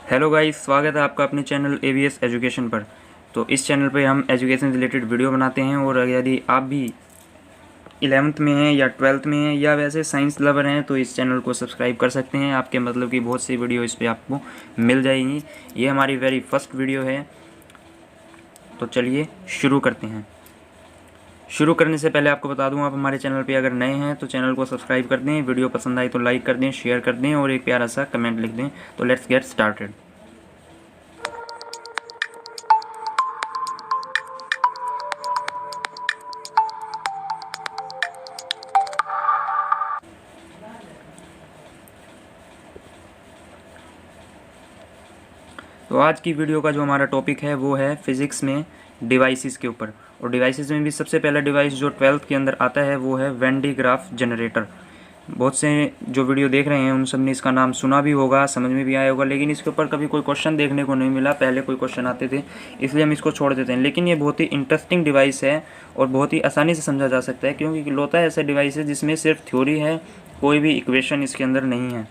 Hello guys, स्वागत है आपका अपने चैनल एवीएस एजुकेशन पर। तो इस चैनल पे हम एजुकेशन रिलेटेड वीडियो बनाते हैं और यदि आप भी 11th में हैं या 12th में हैं या वैसे साइंस लवर हैं तो इस चैनल को सब्सक्राइब कर सकते हैं। आपके मतलब की बहुत सी वीडियो इस पर आपको मिल जाएंगी। ये हमारी वेरी फर्स्ट वीडियो है, तो चलिए शुरू करते हैं। शुरू करने से पहले आपको बता दूं, आप हमारे चैनल पे अगर नए हैं तो चैनल को सब्सक्राइब कर दें, वीडियो पसंद आई तो लाइक कर दें, शेयर कर दें और एक प्यारा सा कमेंट लिख दें। तो लेट्स गेट स्टार्टेड। तो आज की वीडियो का जो हमारा टॉपिक है वो है फिज़िक्स में डिवाइसेस के ऊपर। और डिवाइसेस में भी सबसे पहला डिवाइस जो 12th के अंदर आता है वो है वेन डी ग्राफ जनरेटर। बहुत से जो वीडियो देख रहे हैं उन सब ने इसका नाम सुना भी होगा, समझ में भी आया होगा, लेकिन इसके ऊपर कभी कोई क्वेश्चन देखने को नहीं मिला। पहले कोई क्वेश्चन आते थे इसलिए हम इसको छोड़ देते हैं, लेकिन ये बहुत ही इंटरेस्टिंग डिवाइस है और बहुत ही आसानी से समझा जा सकता है, क्योंकि लोता है ऐसा डिवाइस है जिसमें सिर्फ थ्योरी है, कोई भी इक्वेशन इसके अंदर नहीं है।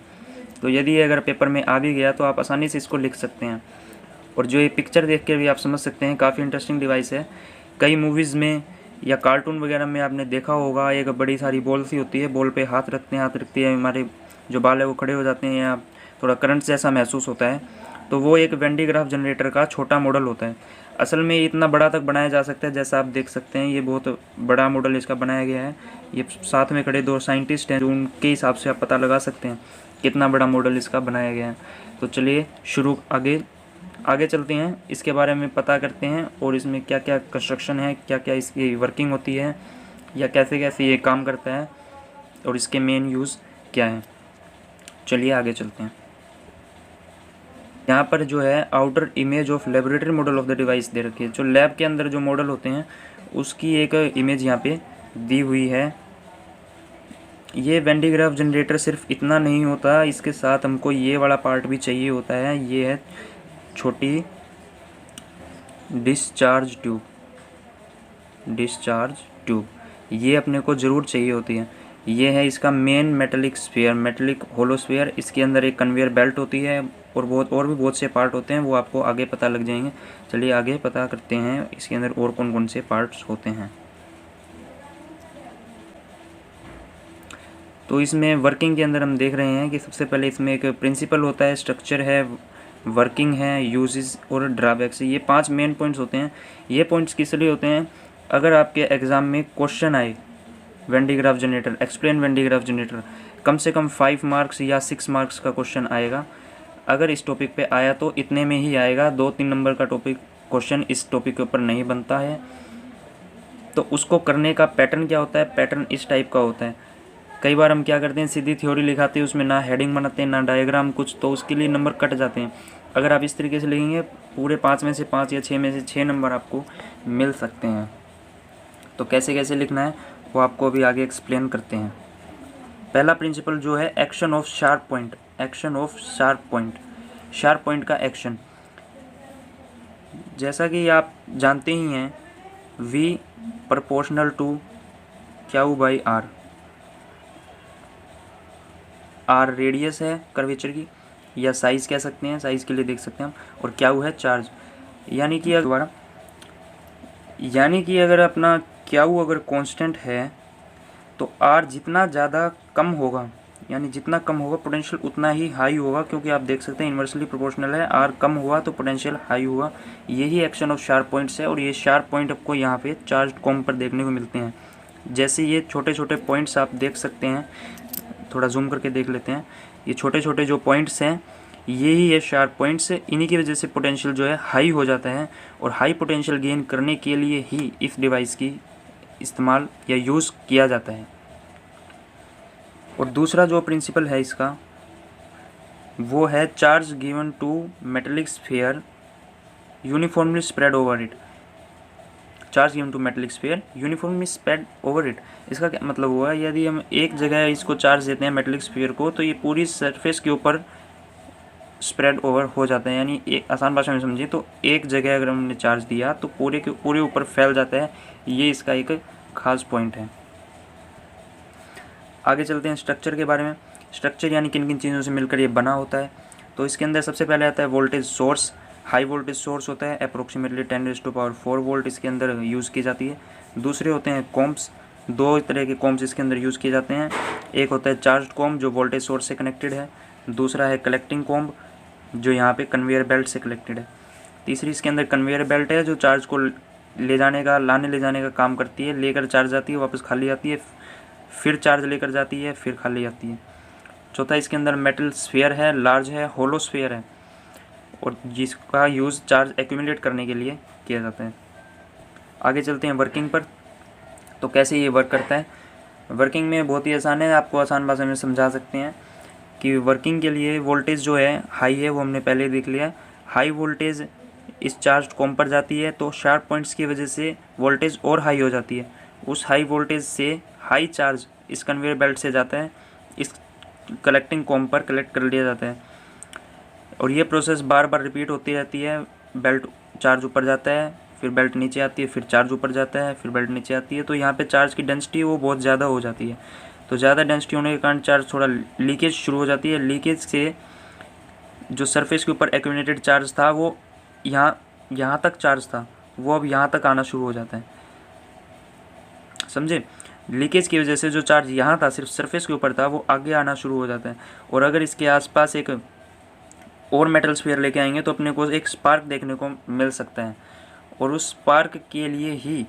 तो यदि ये अगर पेपर में आ भी गया तो आप आसानी से इसको लिख सकते हैं। और जो ये पिक्चर देख के भी आप समझ सकते हैं, काफ़ी इंटरेस्टिंग डिवाइस है। कई मूवीज़ में या कार्टून वगैरह में आपने देखा होगा, एक बड़ी सारी बॉल सी होती है, बॉल पे हाथ रखते हैं, हाथ रखते हैं, हमारे जो बाल है वो खड़े हो जाते हैं या थोड़ा करंट जैसा महसूस होता है। तो वो एक वेन डी ग्राफ जनरेटर का छोटा मॉडल होता है। असल में इतना बड़ा तक बनाया जा सकता है, जैसा आप देख सकते हैं ये बहुत बड़ा मॉडल इसका बनाया गया है। ये साथ में खड़े दो साइंटिस्ट हैं, जो उनके हिसाब से आप पता लगा सकते हैं कितना बड़ा मॉडल इसका बनाया गया है। तो चलिए शुरू आगे चलते हैं, इसके बारे में पता करते हैं और इसमें क्या क्या कंस्ट्रक्शन है, क्या क्या इसकी वर्किंग होती है या कैसे कैसे ये काम करता है और इसके मेन यूज़ क्या है। चलिए आगे चलते हैं। यहाँ पर जो है outer image of laboratory model of the device दे रखी है। जो लैब के अंदर जो मॉडल होते हैं उसकी एक इमेज यहाँ पे दी हुई है। ये वेन डी ग्राफ जनरेटर सिर्फ इतना नहीं होता, इसके साथ हमको ये वाला पार्ट भी चाहिए होता है। ये है छोटी डिस्चार्ज ट्यूब, ये अपने को ज़रूर चाहिए होती है। ये है इसका मेन मेटेलिक होलोस्फीयर। इसके अंदर एक कन्वेयर बेल्ट होती है और भी बहुत से पार्ट होते हैं, वो आपको आगे पता लग जाएंगे। चलिए आगे पता करते हैं इसके अंदर और कौन कौन से पार्ट्स होते हैं। तो इसमें वर्किंग के अंदर हम देख रहे हैं कि सबसे पहले इसमें एक प्रिंसिपल होता है, स्ट्रक्चर है, वर्किंग है, यूजेस और ड्रॉबैक्स। ये 5 मेन पॉइंट्स होते हैं। ये पॉइंट्स किस लिए होते हैं? अगर आपके एग्ज़ाम में क्वेश्चन आए Van de Graaff generator, explain Van de Graaff generator, कम से कम 5 मार्क्स या 6 मार्क्स का क्वेश्चन आएगा। अगर इस टॉपिक पे आया तो इतने में ही आएगा, 2-3 नंबर का क्वेश्चन इस टॉपिक के ऊपर नहीं बनता है। तो उसको करने का पैटर्न क्या होता है? पैटर्न इस टाइप का होता है। कई बार हम क्या करते हैं, सीधी थ्योरी लिखाते हैं, उसमें ना हेडिंग बनाते हैं ना डायग्राम कुछ, तो उसके लिए नंबर कट जाते हैं। अगर आप इस तरीके से लिखेंगे पूरे 5 में से 5 या 6 में से 6 नंबर आपको मिल सकते हैं। तो कैसे कैसे लिखना है वो आपको अभी आगे एक्सप्लेन करते हैं। पहला प्रिंसिपल जो है एक्शन ऑफ शार्प पॉइंट का एक्शन। जैसा कि आप जानते ही हैं, V proportional to q by r radius है कर्वेचर की, या साइज़ कह सकते हैं, साइज़ के लिए देख सकते हैं हम, और क्यू है चार्ज। यानी कि अगर अपना क्यू अगर कांस्टेंट है तो आर जितना ज़्यादा कम होगा, यानी जितना कम होगा पोटेंशियल उतना ही हाई होगा, क्योंकि आप देख सकते हैं इन्वर्सली प्रोपोर्शनल है। आर कम हुआ तो पोटेंशियल हाई हुआ। यही एक्शन ऑफ शार्प पॉइंट्स है और ये शार्प पॉइंट आपको यहाँ पे चार्ज कॉम पर देखने को मिलते हैं। जैसे ये छोटे छोटे पॉइंट्स आप देख सकते हैं, थोड़ा जूम करके देख लेते हैं। ये छोटे छोटे जो पॉइंट्स हैं यही है शार्प पॉइंट्स। इन्हीं की वजह से पोटेंशियल जो है हाई हो जाता है, और हाई पोटेंशियल गेन करने के लिए ही इस डिवाइस की इस्तेमाल या यूज़ किया जाता है। और दूसरा जो प्रिंसिपल है इसका वो है charge given to metallic sphere uniformly spread over it. इसका क्या मतलब हुआ? यदि हम एक जगह इसको चार्ज देते हैं मेटेलिक स्फीयर को, तो ये पूरी सरफेस के ऊपर स्प्रेड ओवर हो जाता है। यानी एक आसान भाषा में समझिए तो एक जगह अगर हमने चार्ज दिया तो पूरे के पूरे ऊपर फैल जाता है। ये इसका एक खास पॉइंट है। आगे चलते हैं स्ट्रक्चर के बारे में। स्ट्रक्चर यानी किन किन चीज़ों से मिलकर ये बना होता है। तो इसके अंदर सबसे पहले आता है voltage source. High voltage source होता है अप्रोक्सीमेटली 10⁴ वोल्ट इसके अंदर यूज़ की जाती है। दूसरे होते हैं कॉम्प्स, दो तरह के कॉम्प्स इसके अंदर यूज़ किए जाते हैं। एक होता है चार्ज कॉम्प जो वोल्टेज सोर्स से कनेक्टेड है, दूसरा है कलेक्टिंग कॉम्प जो यहाँ पे कन्वेयर बेल्ट से कनेक्टेड है। तीसरी इसके अंदर कन्वेयर बेल्ट है जो चार्ज को ले जाने का ले जाने का काम करती है, लेकर चार्ज आती है, वापस खाली आती है, फिर चार्ज लेकर जाती है, फिर खाली आती है। चौथा इसके अंदर मेटल स्फीयर है, लार्ज है, होलो स्फीयर है और जिसका यूज़ चार्ज एक्यूमुलेट करने के लिए किया जाता है। आगे चलते हैं वर्किंग पर। तो कैसे ये वर्क करता है? वर्किंग में बहुत ही आसान है, आपको आसान भाषा में समझा सकते हैं कि वर्किंग के लिए वोल्टेज जो है हाई है, वो हमने पहले देख लिया। हाई वोल्टेज इस चार्ज कॉम्प पर जाती है तो शार्प पॉइंट्स की वजह से वोल्टेज और हाई हो जाती है। उस हाई वोल्टेज से हाई चार्ज इस कन्वेयर बेल्ट से जाता है, इस कलेक्टिंग कॉम्प पर कलेक्ट कर लिया जाता है और ये प्रोसेस बार बार रिपीट होती रहती है। बेल्ट चार्ज ऊपर जाता है, फिर बेल्ट नीचे आती है, फिर चार्ज ऊपर जाता है, फिर बेल्ट नीचे आती है। तो यहाँ पे चार्ज की डेंसिटी वो बहुत ज़्यादा हो जाती है। तो ज़्यादा डेंसिटी होने के कारण चार्ज थोड़ा लीकेज शुरू हो जाती है। लीकेज से जो सरफेस के ऊपर एक्यूमुलेटेड चार्ज था वो यहाँ तक चार्ज था, वो अब यहाँ तक आना शुरू हो जाता है। समझे? लीकेज की वजह से जो चार्ज यहाँ था सिर्फ सरफेस के ऊपर था वो आगे आना शुरू हो जाता है। और अगर इसके आसपास एक और मेटल स्फीयर लेके आएंगे तो अपने को एक स्पार्क देखने को मिल सकता है और उस स्पार्क के लिए ही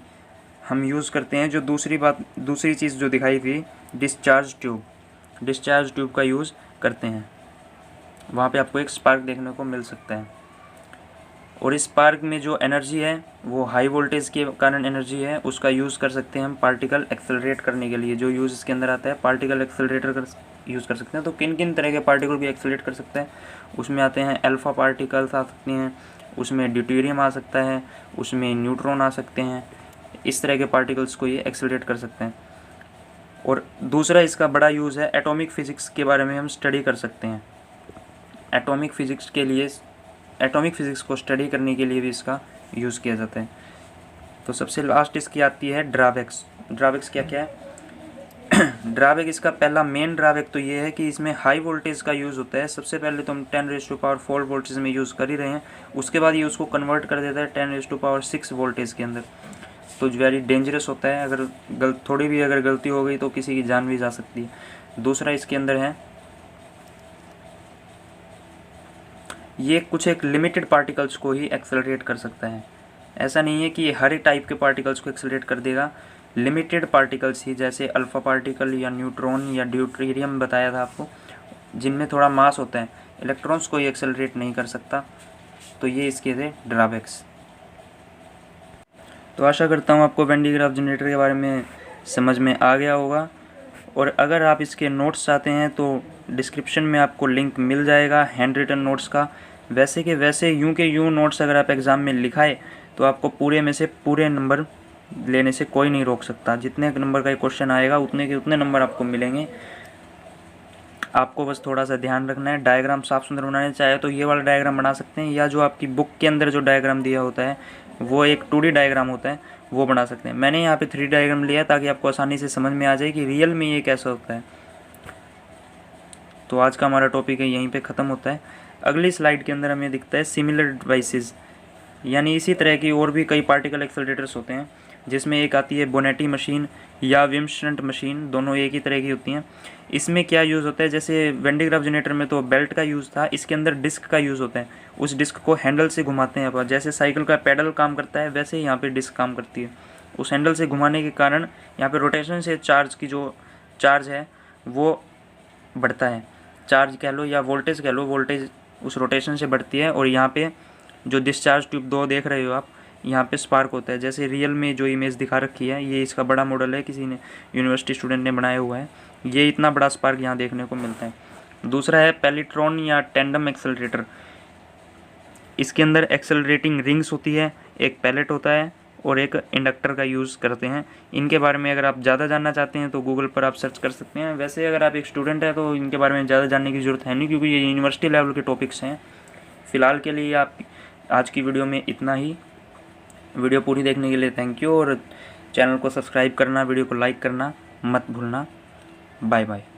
हम यूज़ करते हैं जो दूसरी चीज़ जो दिखाई थी, डिस्चार्ज ट्यूब का यूज़ करते हैं। वहाँ पे आपको एक स्पार्क देखने को मिल सकता है और इस स्पार्क में जो एनर्जी है वो हाई वोल्टेज के कारण एनर्जी है, उसका यूज़ कर सकते हैं हम पार्टिकल एक्सेलरेट करने के लिए। जो यूज़ इसके अंदर आता है पार्टिकल एक्सेलरेटर का यूज़ कर सकते हैं। तो किन किन तरह के पार्टिकल भी एक्सेलरेट कर सकते हैं? उसमें आते हैं अल्फ़ा पार्टिकल्स आ सकते हैं, उसमें ड्यूटेरियम आ सकता है, उसमें न्यूट्रॉन आ सकते हैं। इस तरह के पार्टिकल्स को ये एक्सेलरेट कर सकते हैं। और दूसरा इसका बड़ा यूज़ है एटॉमिक फ़िज़िक्स के बारे में हम स्टडी कर सकते हैं। एटॉमिक फ़िज़िक्स को स्टडी करने के लिए भी इसका यूज़ किया जाता है। तो सबसे लास्ट इसकी आती है ड्रॉबैक्स। ड्रॉबैक्स क्या क्या है? ड्रॉबैक इसका पहला मेन ड्रॉबैक तो ये है कि इसमें हाई वोल्टेज का यूज़ होता है। सबसे पहले तो हम 10⁴ वोल्टेज में यूज़ कर ही रहे हैं, उसके बाद ये उसको कन्वर्ट कर देता है 10⁶ वोल्टेज के अंदर। तो वेरी डेंजरस होता है, अगर थोड़ी भी अगर गलती हो गई तो किसी की जान भी जा सकती है। दूसरा इसके अंदर है ये कुछ एक लिमिटेड पार्टिकल्स को ही एक्सेलरेट कर सकता है। ऐसा नहीं है कि ये हर एक टाइप के पार्टिकल्स को एक्सेलरेट कर देगा, लिमिटेड पार्टिकल्स ही, जैसे अल्फ़ा पार्टिकल या न्यूट्रॉन या ड्यूटेरियम बताया था आपको, जिनमें थोड़ा मास होता है, इलेक्ट्रॉन्स को ये एक्सेलरेट नहीं कर सकता। तो ये इसके थे ड्रॉबैक्स। तो आशा करता हूँ आपको वेन डी ग्राफ जनरेटर के बारे में समझ में आ गया होगा। और अगर आप इसके नोट्स चाहते हैं तो डिस्क्रिप्शन में आपको लिंक मिल जाएगा हैंड रिटन नोट्स का। वैसे के वैसे यूं के यूं नोट्स अगर आप एग्ज़ाम में लिखाए तो आपको पूरे में से पूरे नंबर लेने से कोई नहीं रोक सकता। जितने नंबर का क्वेश्चन आएगा उतने के उतने नंबर आपको मिलेंगे। आपको बस थोड़ा सा ध्यान रखना है, डायग्राम साफ सुंदर बनाने चाहे तो ये वाला डायग्राम बना सकते हैं, या जो आपकी बुक के अंदर जो डायग्राम दिया होता है वो एक 2D डायग्राम होता है, वो बना सकते हैं। मैंने यहाँ पे 3D डायग्राम लिया ताकि आपको आसानी से समझ में आ जाए कि रियल में ये कैसा होता है। तो आज का हमारा टॉपिक है यहीं पे ख़त्म होता है। अगली स्लाइड के अंदर हमें दिखता है सिमिलर डिवाइसेस, यानी इसी तरह की और भी कई पार्टिकल एक्सेलरेटर्स होते हैं, जिसमें एक आती है बोनेटी मशीन या विमस्टंट मशीन, दोनों एक ही तरह की होती हैं। इसमें क्या यूज़ होता है, जैसे वेन डी ग्राफ जनरेटर में तो बेल्ट का यूज़ था, इसके अंदर डिस्क का यूज़ होता है। उस डिस्क को हैंडल से घुमाते हैं अपन, जैसे साइकिल का पैडल काम करता है वैसे ही यहाँ पे डिस्क काम करती है। उस हैंडल से घुमाने के कारण यहाँ पे रोटेशन से चार्ज की जो चार्ज है वो बढ़ता है, चार्ज कह लो या वोल्टेज कह लो, वोल्टेज उस रोटेशन से बढ़ती है। और यहाँ पे जो डिस्चार्ज ट्यूब 2 देख रहे हो आप, यहाँ पे स्पार्क होता है। जैसे रियल में जो इमेज दिखा रखी है ये इसका बड़ा मॉडल है, किसी ने यूनिवर्सिटी स्टूडेंट ने बनाया हुआ है। ये इतना बड़ा स्पार्क यहाँ देखने को मिलता है। दूसरा है पेलिट्रॉन या टेंडम एक्सेलरेटर। इसके अंदर एक्सेलरेटिंग रिंग्स होती है, एक पैलेट होता है और एक इंडक्टर का यूज़ करते हैं। इनके बारे में अगर आप ज़्यादा जानना चाहते हैं तो गूगल पर आप सर्च कर सकते हैं। वैसे अगर आप एक स्टूडेंट हैं तो इनके बारे में ज़्यादा जानने की ज़रूरत है नहीं, क्योंकि ये यूनिवर्सिटी लेवल के टॉपिक्स हैं। फ़िलहाल के लिए आप आज की वीडियो में इतना ही। वीडियो पूरी देखने के लिए थैंक यू, और चैनल को सब्सक्राइब करना, वीडियो को लाइक करना मत भूलना। Bye bye.